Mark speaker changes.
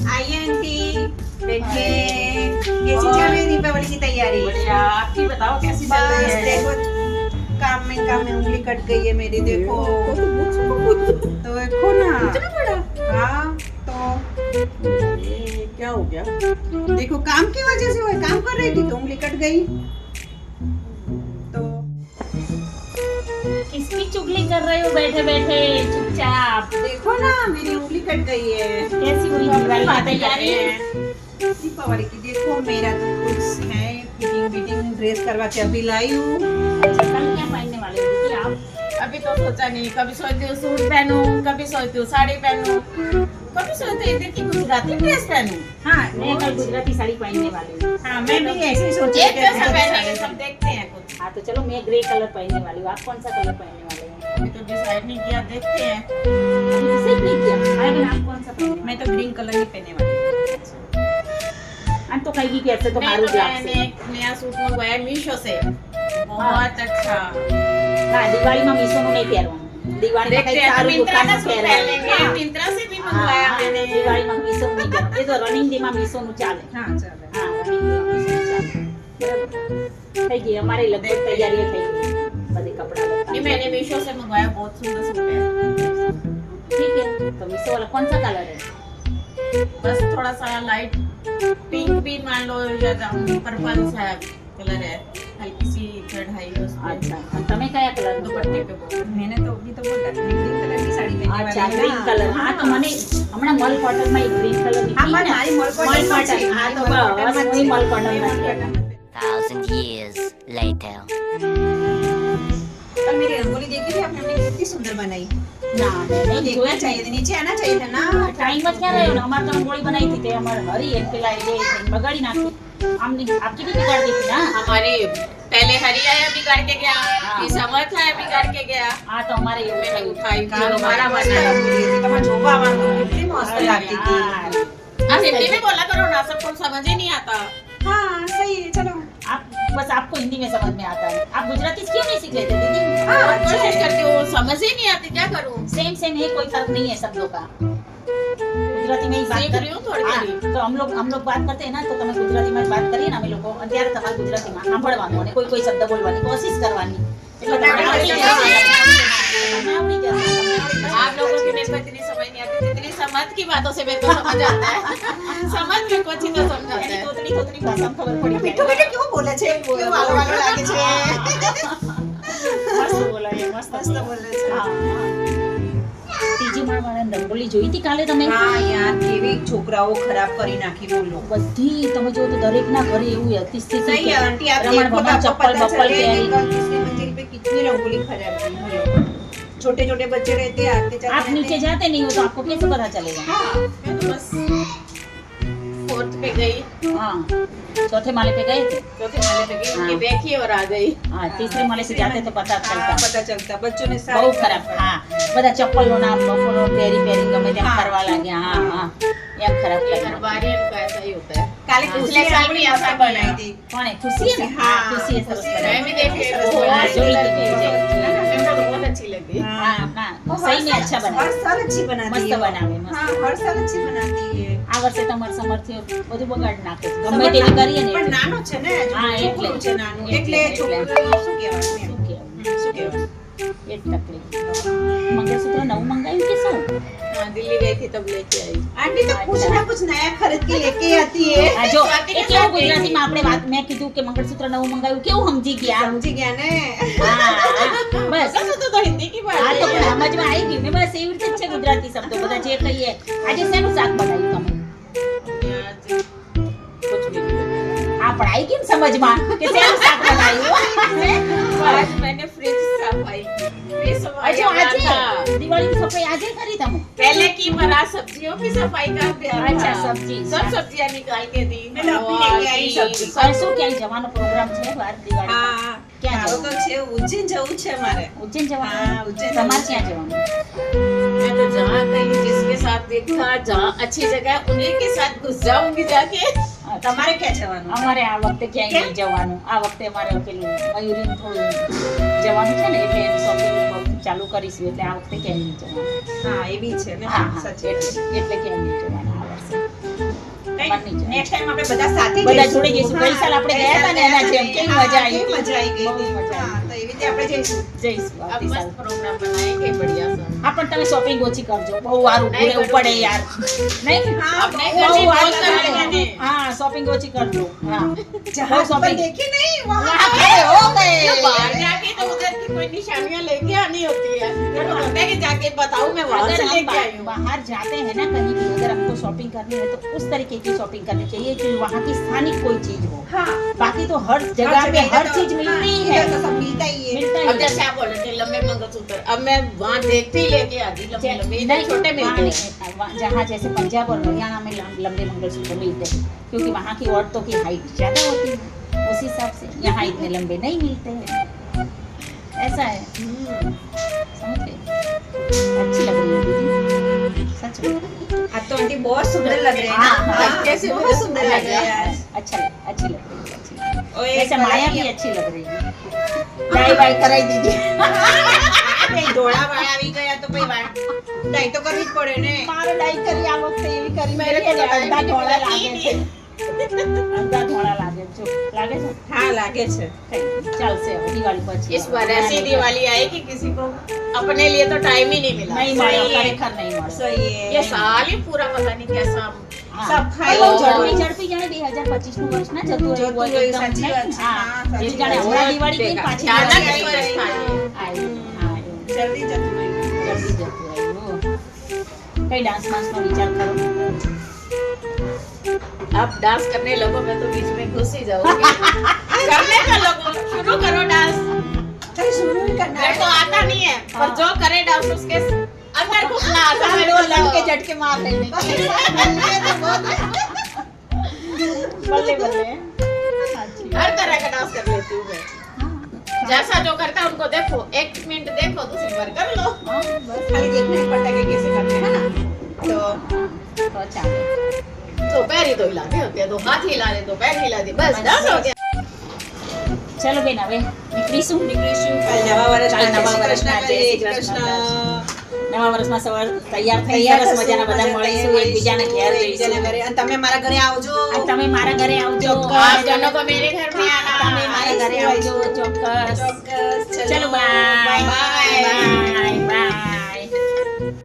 Speaker 1: आइए आंटी, देखिए कैसी चल रही है दीपावली की तैयारी।
Speaker 2: बढ़िया। आपकी बताओ कैसी चल रही
Speaker 1: बस
Speaker 2: है?
Speaker 1: देखो काम में उंगली कट गई है मेरी, देखो तो देखो ना।
Speaker 2: इतना बड़ा?
Speaker 1: हाँ तो
Speaker 2: ये क्या हो गया?
Speaker 1: देखो काम की वजह से, वो काम कर रही थी तो उंगली कट गई। तो
Speaker 3: किसकी चुगली कर रहे हो बैठे बैठे चुपचाप?
Speaker 1: देखो ना मेरी उंगली कट गई है।
Speaker 3: कैसी हुई दिवाली की तैयारी?
Speaker 1: दीपावली की देखो, मेरा तो कुछ है फिटिंग ड्रेस करवा के अभी लाई हूँ।
Speaker 3: अच्छा, कल क्या पहनने वाले हो दीदी आप?
Speaker 2: अभी तो सोचा नहीं, कभी सोचती हूँ सूट पहनूं, कभी सोचती हूँ साड़ी पहनूं, कभी सोचती हूँ इधर की गुजराती ड्रेस पहनूं।
Speaker 1: हाँ
Speaker 3: मैं कल गुजराती साड़ी पहनने वाली हूँ।
Speaker 1: हाँ मैं भी ऐसे ही सोची
Speaker 2: एक जैसा पहनेंगे, सब देखते हैं कुछ।
Speaker 3: हाँ तो चलो मैं ग्रे कलर पहनने वाली हूँ। आप कौन सा कलर पहनने वाले हो?
Speaker 2: अभी तो डिसाइड नहीं किया, देखते हैं।
Speaker 3: अभी डिसाइड नहीं किया। लेकिन आप कौन सा पहनने
Speaker 1: मैं तो ग्रीन कलर ही पहनने वाली हूँ।
Speaker 3: हम तो कहेगी कि ऐसे तो
Speaker 2: मैं
Speaker 3: मारू
Speaker 2: तो
Speaker 3: ब्लॉक
Speaker 2: मैंने
Speaker 3: से।
Speaker 2: एक नया सूट मंगवाया मीशो से, बहुत अच्छा।
Speaker 3: हाँ दिवाली में मीशो में नहीं પહેરવાનું। दिवाली में
Speaker 2: देखते
Speaker 3: कई
Speaker 2: हैं,
Speaker 3: सारू
Speaker 2: मिंत्रा
Speaker 3: दुकान
Speaker 2: का
Speaker 3: में
Speaker 2: सूट
Speaker 3: પહેરાય।
Speaker 2: पहन लेंगे।
Speaker 3: हाँ।
Speaker 2: मिंत्रा से भी मंगवाया
Speaker 3: हाँ,
Speaker 2: मैंने।
Speaker 3: दिवाली में मीशो में नहीं પહેરવાનું। એ તો રનિંગ ડે માં મીશો નું ચાલે।
Speaker 1: हाँ चलो।
Speaker 3: હા રનિંગ ડે માં મીશો નું ચાલે। બરાબર। થઈ ગઈ અમારી લગભગ તૈયારીઓ થઈ ગઈ બધી કપડા
Speaker 2: ये
Speaker 3: લત્તા।
Speaker 2: मैंने मीशो से मंगवाया, बहुत सुंदर सूट है।
Speaker 3: ठीक है तो मीशो वाला कौन सा कलर है?
Speaker 2: बस थोड़ा सा लाइट पिंक भी मान लो, या पर्पल सा कलर है, हल्की सी कढ़ाई है उसमें।
Speaker 3: अच्छा અને તમે કયા કલર નું
Speaker 2: दुपट्टे पे बहुत।
Speaker 1: मैंने तो अभी तो बोला ग्रीन कलर की साड़ी पहनने वाली
Speaker 3: अच्छा
Speaker 1: हूँ
Speaker 3: ग्रीन
Speaker 1: ना।
Speaker 3: कलर। हाँ तो મને હમણાં મલ કોટન માં એક ગ્રીન કલર ની
Speaker 1: हाँ
Speaker 3: હતી
Speaker 1: बस
Speaker 3: ને?
Speaker 1: मारी मल
Speaker 3: મલ કોટન। હા તો બસ હું મલ કોટન માં
Speaker 1: कॉटन।
Speaker 4: 1,000 years later.
Speaker 1: कल मेरी रंगोली देखी थी आपने, हमने कितनी सुंदर बनाई।
Speaker 3: ના નહીં
Speaker 1: देखना
Speaker 3: જોયા
Speaker 1: चाहिए था, नीचे आना चाहिए था ना।
Speaker 3: टाइम જ ક્યાં રહ્યો ને? અમારે તો રંગોળી બનાવી હતી તે અમારે હરી એક પેલા એ બગાડી નાખી। આમની આપકી भी बिगाड़ दी थी ना?
Speaker 2: हमारी पहले हरी आया बिगाड़ के गया,
Speaker 3: हाँ।
Speaker 2: फिर समर्थ आया बिगाड़ के गया।
Speaker 3: हाँ तो हमारे એવું
Speaker 2: मैंने
Speaker 3: થયું।
Speaker 2: उठाई,
Speaker 1: કાલ
Speaker 2: चलो हमारा
Speaker 1: मस्त
Speaker 2: बना।
Speaker 1: रंगोली थी, તમારે જોવા આવવાનું, કેટલી મસ્ત લાગતી थी।
Speaker 3: हाँ।
Speaker 2: आप हिंदी में बोला करो ना, सबको समझ ही नहीं आता।
Speaker 1: हाँ सही है, चलो।
Speaker 3: आप बस आपको हिंदी में समझ में आता है। आप गुजराती क्यों नहीं सीख लेते दीदी?
Speaker 1: हाँ,
Speaker 2: कोशिश करती हूँ, समझ ही नहीं आती, क्या करूँ?
Speaker 3: सेम है, कोई फर्क नहीं है शब्दों का। गुजराती में ही बात
Speaker 2: सीख
Speaker 3: कर
Speaker 2: रही हूँ थोड़ी
Speaker 3: हाँ,
Speaker 2: थोड़ी।
Speaker 3: तो हम लोग बात करते हैं ना, तो તમે ગુજરાતીમાં જ વાત કરીએ ને અમે લોકો, અત્યારે તમારે ગુજરાતીમાં સાંભળવાનું અને કોઈ શબ્દ બોલવાની કોશિશ કરવાની। એટલે તમને આવડી જશે। તમને આવડી જશે।
Speaker 2: आप लोगों की मेरे को इतनी समझ नहीं आती, जितनी समझ की बातों से मेरे को समझ आता है। समझ में कुछ ही तो समझ आता
Speaker 3: એની
Speaker 2: है।
Speaker 3: તોતરી ભાષામાં ખબર પડી
Speaker 1: મીઠું મીઠું કેવું બોલે છે, કેવું વાલો વાલો લાગે છે।
Speaker 3: મસ્ત બોલાય, મસ્ત
Speaker 1: મસ્ત બોલે છે।
Speaker 3: હા, હા. ત્રીજી માળવાળાની રંગોળી જોઈ હતી કાલે તમે?
Speaker 1: હા યાર, કેવી છોકરાઓ ખરાબ કરી નાખી, બોલો।
Speaker 3: બધી તમે જો તો દરેકના ઘરે એવું હતી સ્થિતિ
Speaker 1: सही
Speaker 3: કે
Speaker 1: है आंटी, आप
Speaker 3: રમણ
Speaker 1: देखो तो
Speaker 3: ભમણ
Speaker 1: आपको
Speaker 3: ચપ્પલ
Speaker 1: पता
Speaker 3: બપ્પल
Speaker 1: चले
Speaker 3: પહેરી।
Speaker 1: कि किसके मंजिल पे कितनी रंगोली खराब की, बोलो। छोटे छोटे बच्चे रहते हैं, आते जाते
Speaker 3: आप नीचे
Speaker 1: रहते हैं।
Speaker 3: जाते नहीं हो तो आपको कैसे पता चलेगा?
Speaker 1: हाँ
Speaker 2: मैं तो बस 4th पे गई,
Speaker 3: हाँ चौथे माले पे गए थे।
Speaker 2: चौथे माले पे गई, उनकी
Speaker 3: हाँ।
Speaker 2: देखी और आ गई।
Speaker 3: हाँ तीसरे माले से जाते तो पता
Speaker 1: हाँ,
Speaker 3: चलता।
Speaker 1: पता चलता बच्चों ने
Speaker 3: બહુ ખરાબ। હા બધા ચપ્પલો ના બપોરો પહેરી ગમે તેમ
Speaker 1: हाँ।
Speaker 3: ફરવા લાગ્યા। હા હા એમ ખરાબ
Speaker 2: ये
Speaker 3: કરી
Speaker 2: हर बार ही इनका ऐसा ही होता है।
Speaker 1: काले
Speaker 3: हाँ।
Speaker 1: पिछले साल भी ऐसा बनाई थी।
Speaker 3: કોણે? ખુશી ને?
Speaker 1: हाँ,
Speaker 3: ખુશી એ સરસ
Speaker 1: खुशी है।
Speaker 3: બનાવી।
Speaker 2: मैं भी देखी,
Speaker 1: सरस
Speaker 2: बहुत
Speaker 1: बनाई।
Speaker 3: જોઈ
Speaker 2: सुंदर
Speaker 3: હતી,
Speaker 2: थी।
Speaker 3: જોઈ।
Speaker 2: मेरे को तो बहुत अच्छी लगी।
Speaker 3: હા ના સહી में अच्छा
Speaker 1: हर
Speaker 3: બનાવે।
Speaker 1: साल अच्छी बनाती
Speaker 3: मस्त
Speaker 1: है वो।
Speaker 3: बनावे, मस्त।
Speaker 1: हाँ हर साल अच्छी बनाती है।
Speaker 3: આ વર્ષે તમારે સમર્થ્ય બધું બગાડ નાખે છે। ગમે તેવી કરીએ ને
Speaker 1: પણ
Speaker 3: એટલે.
Speaker 1: નાનો છે ને, હજુ
Speaker 3: હા,
Speaker 1: છોકરું
Speaker 3: એટલે.
Speaker 1: છે નાનું,
Speaker 3: એટલે.
Speaker 1: એટલે છોકરાને શું કહેવાનું એમ?
Speaker 3: શું કહેવું?
Speaker 1: શું કહેવાનું?
Speaker 3: એ જ તકલીફ। મંગળસૂત્ર નવું મંગાવ્યું કે શું?
Speaker 2: हाँ, दिल्ली गई थी तब लेके आई।
Speaker 1: आंटी तो कुछ ना कुछ नया खरीद के लेके आती है।
Speaker 3: આ જો
Speaker 2: સ્વાતિ
Speaker 3: એ
Speaker 2: કે
Speaker 3: કેવું
Speaker 2: સાથ ગઈ
Speaker 3: ગુજરાતીમાં આપણે વાત મેં કીધું કે મંગળસૂત્ર નવું મંગાવ્યું કેવું સમજી ગયા?
Speaker 1: समझी गया ने?
Speaker 3: હા બસ
Speaker 2: बस तो हिंदी की बात
Speaker 3: આ
Speaker 2: है।
Speaker 3: તો પણ સમજમાં આવી ગયું ને બસ એવી રીતે જ છે ગુજરાતી શબ્દો બધા જે કહીએ। આજે શેનું શાક બનાવ્યું તમે?
Speaker 2: आज कुछ भी नहीं बनाया।
Speaker 3: આ પણ આવી ગયું ને સમજમાં કે શેનું શાક બનાવ્યું?
Speaker 2: आज मैंने फ्रिज सफाई, फ्रिज सफाई
Speaker 3: હજુ
Speaker 2: किया
Speaker 3: આજે
Speaker 2: था।
Speaker 3: દિવાળીની સફાઈ આજે કરી તમે?
Speaker 2: पहले की पर आज सब्जियों की सफाई कर दिया
Speaker 3: अच्छा,
Speaker 2: था।
Speaker 3: सब्जी।
Speaker 2: सब सब्जियां निकाल के दी।
Speaker 1: मैंने अपनी लेके आई सब्जी।
Speaker 3: હવે શું ક્યાંય જવાનો પ્રોગ્રામ છે બહાર દિવાળીમાં?
Speaker 1: हाँ
Speaker 3: क्या
Speaker 1: मारो
Speaker 3: जवाब?
Speaker 1: तो छे उज्जैन जવું છે मारे।
Speaker 3: ઉજ્જૈન જવાનું?
Speaker 1: हाँ, उज्जैन
Speaker 3: તમારે
Speaker 1: જવું
Speaker 3: ક્યાં
Speaker 1: છે।
Speaker 3: જવાનું?
Speaker 2: मैं तो जहाँ कहीं जिसके साथ देखा, जहाँ अच्छी जगह है, उन्हीं के साथ घुस जाऊंगी जाके।
Speaker 1: તમારે ક્યાં જવાનું?
Speaker 3: અમારે આ વખતે ક્યાંય નહીં જવાનું. આ વખતે અમારે પેલું મયુરીનું થોડું જવાનું છે ને, એટલે એનું શોપિંગ ચાલુ કરીશું, એટલે આ વખતે ક્યાંય નહીં જવાનું.
Speaker 1: હા એ બી છે ને.
Speaker 3: હા,
Speaker 1: સાચી વાત છે.
Speaker 3: એટલે ક્યાંય નહીં જવાનું આ વર્ષે.
Speaker 1: નેક્સ્ટ ટાઈમ આપણે બધા સાથે
Speaker 3: બધા જોડે જઈશું. ગઈ સાલ આપણે ગયા હતા ને એના જેમ કેવી મજા આવી
Speaker 1: કેવી મજા આવી ગઈ
Speaker 3: બહુ
Speaker 1: હતી.
Speaker 3: મજા
Speaker 1: હા, તો એવી રીતે આપણે જઈશું.
Speaker 3: જઈશું
Speaker 2: अब
Speaker 3: આવતી સાલ.
Speaker 2: मस्त प्रोग्राम बनाएंगे बढ़िया सा
Speaker 3: હા પણ તમે શોપિંગ ઓછી કરજો, બહુ વાર ઊભું રહેવું પડે યાર. નહીં?
Speaker 1: हाँ,
Speaker 2: अब नहीं
Speaker 3: બહુ
Speaker 2: करनी
Speaker 3: વાર
Speaker 2: बहुत
Speaker 3: લાગે.
Speaker 2: करनी मैंने
Speaker 3: હા શોપિંગ ઓછી કરજો. હા
Speaker 1: जहाँ
Speaker 3: बहुत
Speaker 1: पर
Speaker 3: shopping.
Speaker 1: देखी नहीं वहाँ
Speaker 3: वहाँ खड़े हो गए.
Speaker 2: बाहर जाके तो उधर की कोई निशानियां लेके आनी होती है तो होता है कि जाके बताऊं मैं वहां
Speaker 3: अगर
Speaker 2: से
Speaker 3: हम
Speaker 2: लेके आई हूँ
Speaker 3: बाहर जाते हैं ना कहीं भी, अगर हमको शॉपिंग करनी है तो उस तरीके की शॉपिंग करनी चाहिए जो वहाँ की स्थानिक कोई चीज हो.
Speaker 1: हाँ
Speaker 3: बाकी तो हर जगह पे
Speaker 1: इधर
Speaker 3: हर
Speaker 1: तो-
Speaker 3: चीज मिलती
Speaker 1: हाँ,
Speaker 3: है.
Speaker 1: इधर तो सब मिलता ही है.
Speaker 3: मिलता ही
Speaker 2: अब
Speaker 3: है.
Speaker 2: जैसे आप बोल रहे थे लंबे मंगलसूत्र अब मैं वहां देखते ही लेके आती लंबे लंबे इधर
Speaker 3: नहीं,
Speaker 2: छोटे
Speaker 3: वहाँ
Speaker 2: मिलते हैं
Speaker 3: नहीं, जहाँ जैसे पंजाब और हरियाणा में लंबे मंगलसूत्र मिलते हैं, क्योंकि वहाँ की औरतों की हाइट ज्यादा होती है, उस हिसाब से यहाँ इतने लंबे नहीं मिलते हैं. ऐसा है. समझ गए? अच्छी लग रही है दीदी, सच में.
Speaker 1: आज तो आंटी बहुत सुंदर लग रहे हैं
Speaker 3: हाँ,
Speaker 1: ना.
Speaker 3: हाँ,
Speaker 1: कैसे बहुत सुंदर लग रहे हैं आज.
Speaker 3: अच्छा अच्छी लग रही है, अच्छी लग रही है.
Speaker 1: और एक
Speaker 3: वैसे
Speaker 1: कलर
Speaker 3: माया
Speaker 1: की-
Speaker 3: भी अच्छी लग रही है. बाय बाय कराई दीजिए.
Speaker 1: કઈ ધોળા વાળા આવી ગયા તો ભાઈ ડાઈ તો કરવી જ પડે ને.
Speaker 3: મારે ડાઈ કરી આ વખતે એવી કરી
Speaker 2: मेरे
Speaker 3: મેરે
Speaker 2: को
Speaker 3: કે
Speaker 2: ડાઈ
Speaker 3: અડધા
Speaker 2: की
Speaker 3: ધોળા
Speaker 2: लगी
Speaker 3: લાગે
Speaker 2: नहीं
Speaker 3: છે. અડધા ધોળા લાગે છે. લાગે છે?
Speaker 1: હા લાગે છે.
Speaker 3: કઈ નહીં, ચાલશે હવે દિવાળી પછી.
Speaker 2: इस बार ऐसी दिवाली आई कि किसी को अपने लिए तो टाइम ही नहीं मिला
Speaker 3: નહીં
Speaker 2: सही
Speaker 3: મળ્યો,
Speaker 2: है।
Speaker 3: ખરેખર નહીં મળ્યો.
Speaker 1: સહી है.
Speaker 2: ये साल ही पूरा पता नहीं कैसा
Speaker 3: હા.
Speaker 1: સબ ખાઈ
Speaker 3: બહુ
Speaker 1: લો.
Speaker 3: ઝડપી ઝડપી જાણે 2025 નું વર્ષ ના જતું રહ્યું
Speaker 1: જતું
Speaker 3: હોય
Speaker 1: રહ્યું,
Speaker 3: એકદમ,
Speaker 1: સાચી
Speaker 3: નહીં?
Speaker 1: વાત છે.
Speaker 3: હા.
Speaker 1: હા, સાચી
Speaker 3: જેવી જાણે
Speaker 1: વાત છે.
Speaker 3: હમણાં દિવાળી ગઈ ને પાછી
Speaker 2: अचानक
Speaker 3: દિવાળી
Speaker 2: इस वर्ष था ये।
Speaker 3: આવી. હા, એવું.
Speaker 1: જલ્દી જતું રહ્યું.
Speaker 3: જલ્દી જતું રહ્યું. કઈ ડાન્સ માંસ નો વિચાર કરો.
Speaker 2: आप डांस करने लगो मैं तो बीच में घुस ही जाऊंगी करने का लगो शुरू करो डांस
Speaker 1: કઈ शुरू ही करना
Speaker 2: मेरे
Speaker 1: है.
Speaker 2: को आता नहीं है पर जो करे डांस उसके अंदर घुसना आता है मेरे
Speaker 3: दो
Speaker 2: को
Speaker 3: लड़के
Speaker 2: तो।
Speaker 3: झटके मार लेने चाहिए. बल्ले बल्ले. अच्छी.
Speaker 2: हर तरह का डांस कर लेती हूँ मैं जैसा जो करता है उनको देखो एक मिनट देखो दूसरी बार कर लो
Speaker 3: हाँ, बस
Speaker 1: खाली देखना ही पड़ता है कि कैसे करते हैं ना. तो
Speaker 3: तो चाले.
Speaker 2: तो पैर ही तो हिलाने होते हैं तो हाथ हिला दे तो पैर हिला दे बस डांस हो गया
Speaker 3: चलो बेन હવે નીકળીશું.
Speaker 1: કાલ નવા વર્ષના
Speaker 3: કાલ નવા
Speaker 1: જય શ્રી
Speaker 3: વર્ષના
Speaker 1: કૃષ્ણ,
Speaker 3: જય શ્રી
Speaker 1: જય
Speaker 3: કૃષ્ણ.
Speaker 1: કૃષ્ણ.
Speaker 3: નવા વર્ષમાં સવાર તૈયાર થઈ
Speaker 1: તૈયાર
Speaker 3: સરસ
Speaker 1: થશું,
Speaker 3: મજાના બધા મળીશું, એકબીજાને ઘેર
Speaker 1: એકબીજાના
Speaker 3: જઈશું.
Speaker 1: ઘરે. અને તમે મારા ઘરે આવજો.
Speaker 3: અને તમે મારા ઘરે આવજો.
Speaker 2: आप दोनों को मेरे घर में आना
Speaker 3: તમે મારા ઘરે આવજો ચોક્કસ.
Speaker 1: ચોક્કસ.
Speaker 3: ચલો બાય.
Speaker 2: Bye.
Speaker 3: બાય.